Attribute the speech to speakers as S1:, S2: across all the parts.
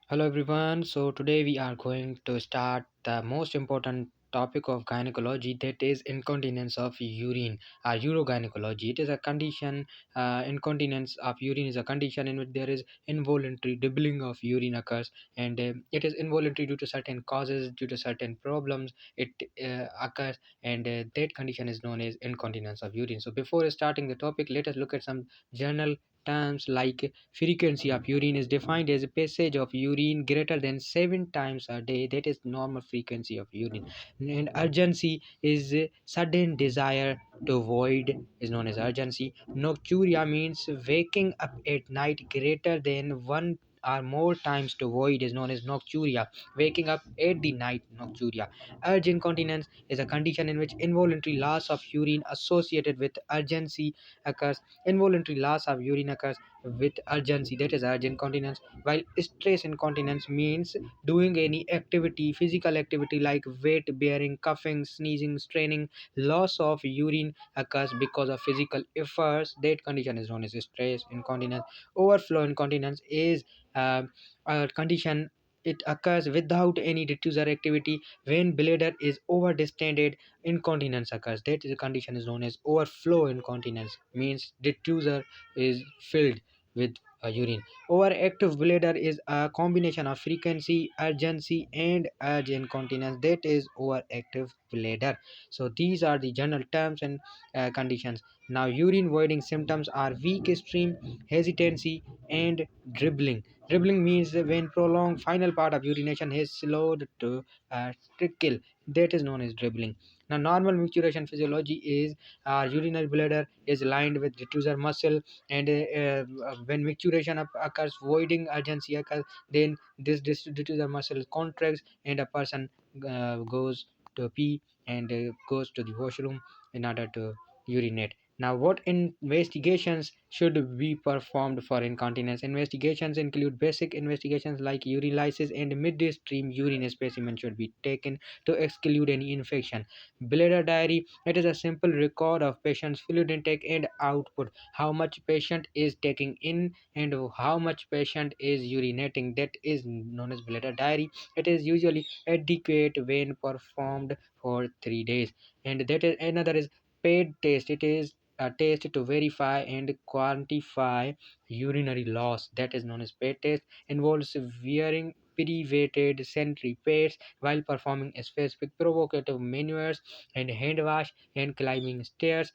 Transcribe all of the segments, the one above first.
S1: Hello everyone. So today we are going to start the most important topic of gynecology, that is incontinence of urine or urogynecology. It is a condition. Incontinence of urine is a condition in which there is involuntary dribbling of urine occurs, and it is involuntary due to certain causes, due to certain problems. It occurs, and that condition is known as incontinence of urine. So before starting the topic, let us look at some journal terms like frequency of urine is defined as a passage of urine greater than 7 times a day. That is normal frequency of urine. And urgency is sudden desire to void is known as urgency. Nocturia means waking up at night greater than one or more times to void is known as nocturia. Waking up at the night, nocturia. Urge incontinence is a condition in which involuntary loss of urine associated with urgency occurs. Involuntary loss of urine occurs with urgency, that is urgent incontinence, while stress incontinence means doing any activity, physical activity like weight bearing, coughing, sneezing, straining. Loss of urine occurs because of physical efforts. That condition is known as stress incontinence. Overflow incontinence is a condition. It occurs without any diffuser activity. When bladder is over distended, incontinence occurs. That is a condition is known as overflow incontinence, means diffuser is filled with urine. Overactive bladder is a combination of frequency, urgency, and urge incontinence. That is overactive bladder. So these are the general terms and conditions. Now, urine voiding symptoms are weak stream, hesitancy, and dribbling. Dribbling means when prolonged final part of urination has slowed to trickle. That is known as dribbling. Now, normal micturition physiology is urinary bladder is lined with diffuser muscle, and when micturition occurs, voiding urgency occurs, then this diffuser muscle contracts and a person goes to pee and goes to the washroom in order to urinate. Now, what investigations should be performed for incontinence? Investigations include basic investigations like urinalysis, and midstream urine specimen should be taken to exclude any infection. Bladder diary, it is a simple record of patient's fluid intake and output, how much patient is taking in and how much patient is urinating. That is known as bladder diary. It is usually adequate when performed for 3 days. And that is another is paid test. It is a test to verify and quantify urinary loss. That is known as paid test. Involves wearing pre-weighted sanitary pads while performing specific provocative maneuvers and hand wash and climbing stairs.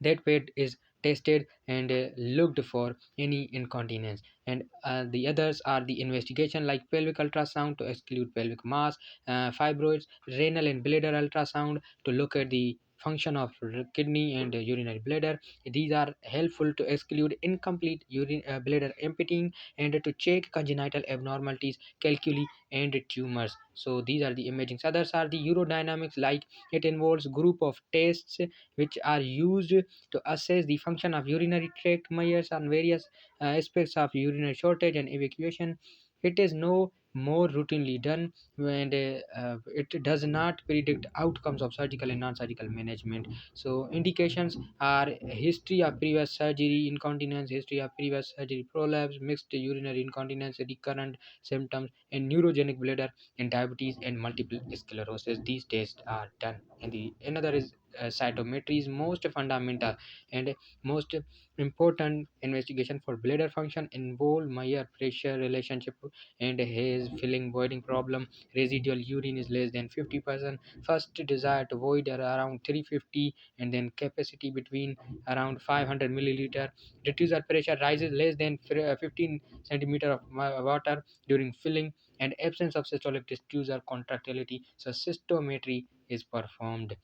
S1: That pad is tested and looked for any incontinence. And the others are the investigation like pelvic ultrasound to exclude pelvic mass, fibroids, renal and bladder ultrasound to look at the function of kidney and urinary bladder. These are helpful to exclude incomplete urine bladder emptying and to check congenital abnormalities, calculi, and tumors. So these are the imaging. Others are the urodynamics, like it involves group of tests which are used to assess the function of urinary tract, measures on various aspects of urinary shortage and evacuation. It is no more routinely done, and it does not predict outcomes of surgical and non-surgical management. So indications are history of previous surgery, incontinence, history of previous surgery, prolapse, mixed urinary incontinence, recurrent symptoms, and neurogenic bladder, and diabetes and multiple sclerosis. These tests are done. And the another is cytometry is most fundamental and most important investigation for bladder function. Involve measure pressure relationship and has filling voiding problem. Residual urine is less than 50%. First desire to void are around 350, and then capacity between around 500 milliliter. Diffuser pressure rises less than 15 centimeter of water during filling, and absence of systolic diffuser contractility. So cystometry is performed.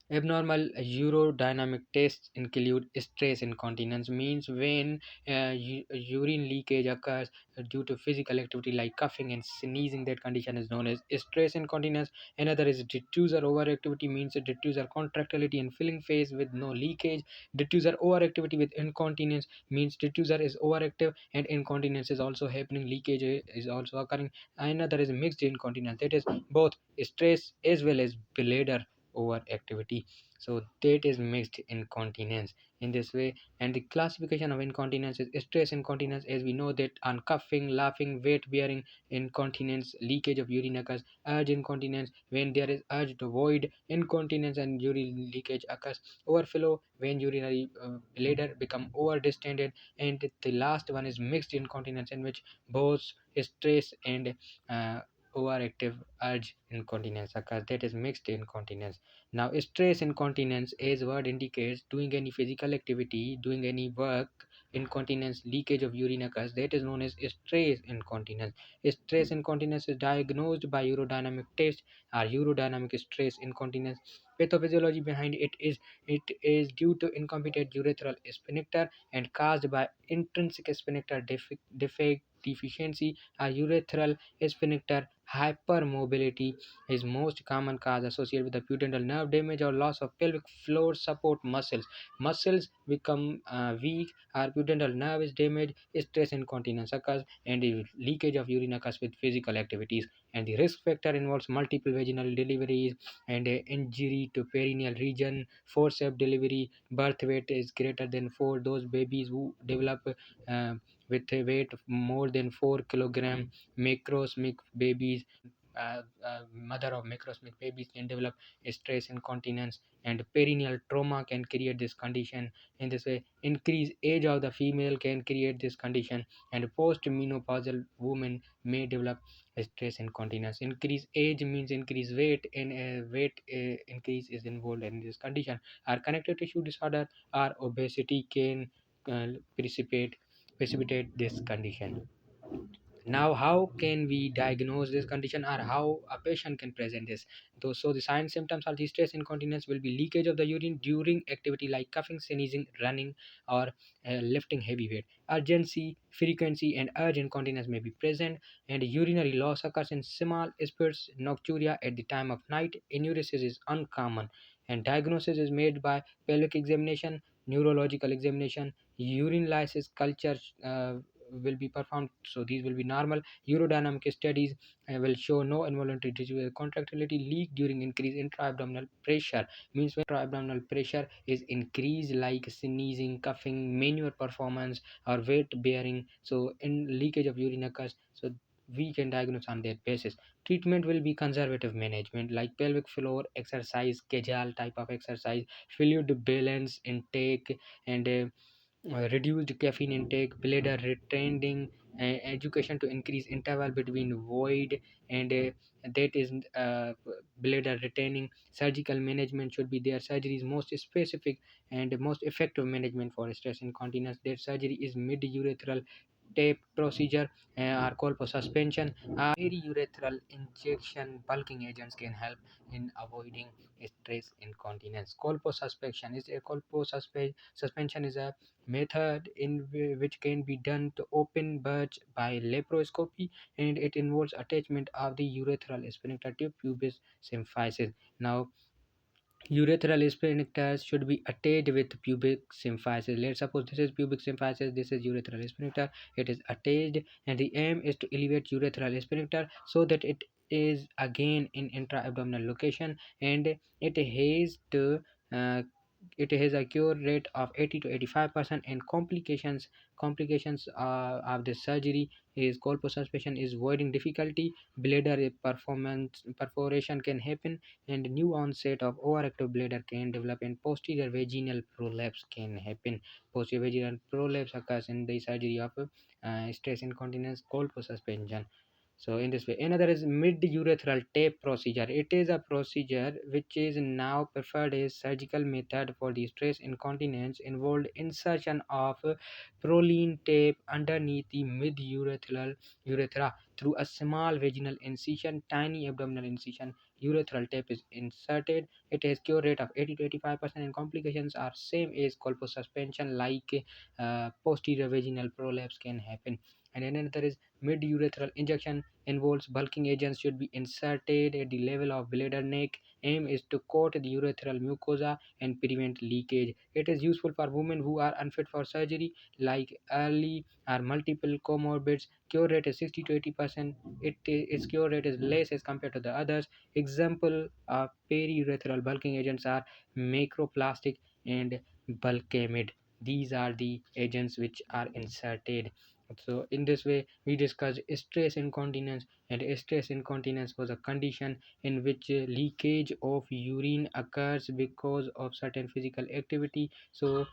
S1: Abnormal urodynamic tests include stress incontinence, means when urine leakage occurs due to physical activity like coughing and sneezing. That condition is known as stress incontinence. Another is diffuser overactivity, means diffuser contractility in filling phase with no leakage. Diffuser overactivity with incontinence means diffuser is overactive and incontinence is also happening. Leakage is also occurring. Another is mixed incontinence, that is both stress as well as bladder overactivity. So that is mixed incontinence in this way. And the classification of incontinence is stress incontinence, as we know that on coughing, laughing, weight bearing incontinence, leakage of urine occurs. Urge incontinence, when there is urge to void, incontinence and urine leakage occurs. Overflow, when urinary bladder become over distended. And the last one is mixed incontinence, in which both stress and uh, overactive urge incontinence occurs. That is mixed incontinence. Now stress incontinence, as word indicates, doing any physical activity, doing any work, incontinence, leakage of urine occurs. That is known as stress incontinence. Stress incontinence is diagnosed by urodynamic test or urodynamic stress incontinence. Pathophysiology behind it is due to incompetent urethral sphincter and caused by intrinsic sphincter defect, deficiency, or urethral sphincter hypermobility is most common cause associated with the pudendal nerve damage or loss of pelvic floor support muscles. Muscles become weak or pudendal nerve is damaged, stress incontinence occurs, and the leakage of urine occurs with physical activities. And the risk factor involves multiple vaginal deliveries and injury to perineal region, forceps delivery, birth weight is greater than 4. Those babies who develop uh, with a weight of more than 4 kilogram, macrosmic babies, mother of macrosmic babies can develop stress incontinence, and perineal trauma can create this condition. In this way, increased age of the female can create this condition, and post-menopausal women may develop stress incontinence. Increased age means increased weight, and weight increase is involved in this condition. Our connective tissue disorder or obesity can uh, precipitate precipitate this condition. Now, how can we diagnose this condition, or how a patient can present this? So the signs symptoms of the stress incontinence will be leakage of the urine during activity like coughing, sneezing, running, or lifting heavy weight. Urgency, frequency, and urge incontinence may be present, and urinary loss occurs in small spurts. Nocturia at the time of night. Enuresis is uncommon, and diagnosis is made by pelvic examination, neurological examination, urine lysis culture will be performed, so these will be normal. Urodynamic studies will show no involuntary tissue contractility. Leak during increased intra-abdominal pressure, means when intra-abdominal pressure is increased, like sneezing, coughing, manual performance, or weight bearing, so in leakage of urine occurs. So we can diagnose on that basis. Treatment will be conservative management like pelvic floor exercise, Kegel type of exercise, fluid balance intake, and reduced caffeine intake, bladder retaining, education to increase interval between void, and that is bladder retaining. Surgical management should be there. Surgery is most specific and most effective management for stress incontinence. That surgery is mid-urethral tape procedure or colposuspension. Urethral injection bulking agents can help in avoiding stress incontinence. Suspension is a method in which can be done to open birth by laparoscopy, and it involves attachment of the urethral sphincter to pubis symphysis. Now, urethral sphincters should be attached with pubic symphysis. Let's suppose this is pubic symphysis, this is urethral sphincter. It is attached, and the aim is to elevate urethral sphincter so that it is again in intra-abdominal location, and it has to uh, it has a cure rate of 80 to 85%. And complications of this surgery is colposuspension is voiding difficulty, bladder performance perforation can happen, and new onset of overactive bladder can develop, and posterior vaginal prolapse can happen. Posterior vaginal prolapse occurs in the surgery of stress incontinence, colposuspension. So in this way, another is mid-urethral tape procedure. It is a procedure which is now preferred as surgical method for the stress incontinence, involved insertion of proline tape underneath the mid-urethral urethra through a small vaginal incision, tiny abdominal incision. Urethral tape is inserted. It has cure rate of 80 to 85%, and complications are same as colposuspension, like posterior vaginal prolapse can happen. And another is mid-urethral injection, involves bulking agents should be inserted at the level of bladder neck. Aim is to coat the urethral mucosa and prevent leakage. It is useful for women who are unfit for surgery, like early or multiple comorbids. Cure rate is 60 to 80%. Its cure rate is less as compared to the others. Example of periurethral bulking agents are macroplastic and bulkamid. These are the agents which are inserted. So in this way we discussed stress incontinence. And stress incontinence was a condition in which leakage of urine occurs because of certain physical activity. So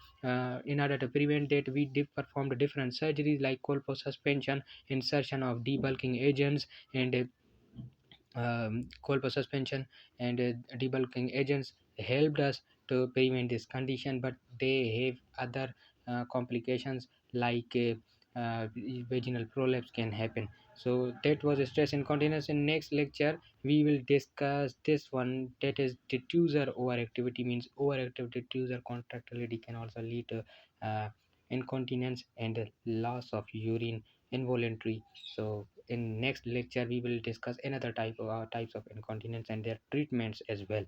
S1: in order to prevent that, we performed different surgeries like colpo suspension, insertion of debulking agents, and cold suspension and debulking agents helped us to prevent this condition, but they have other complications like vaginal prolapse can happen. So that was stress incontinence. In next lecture we will discuss this one, that is diffuser overactivity. Means overactive diffuser contractility can also lead to incontinence and loss of urine involuntary. So in next lecture we will discuss another types of incontinence and their treatments as well.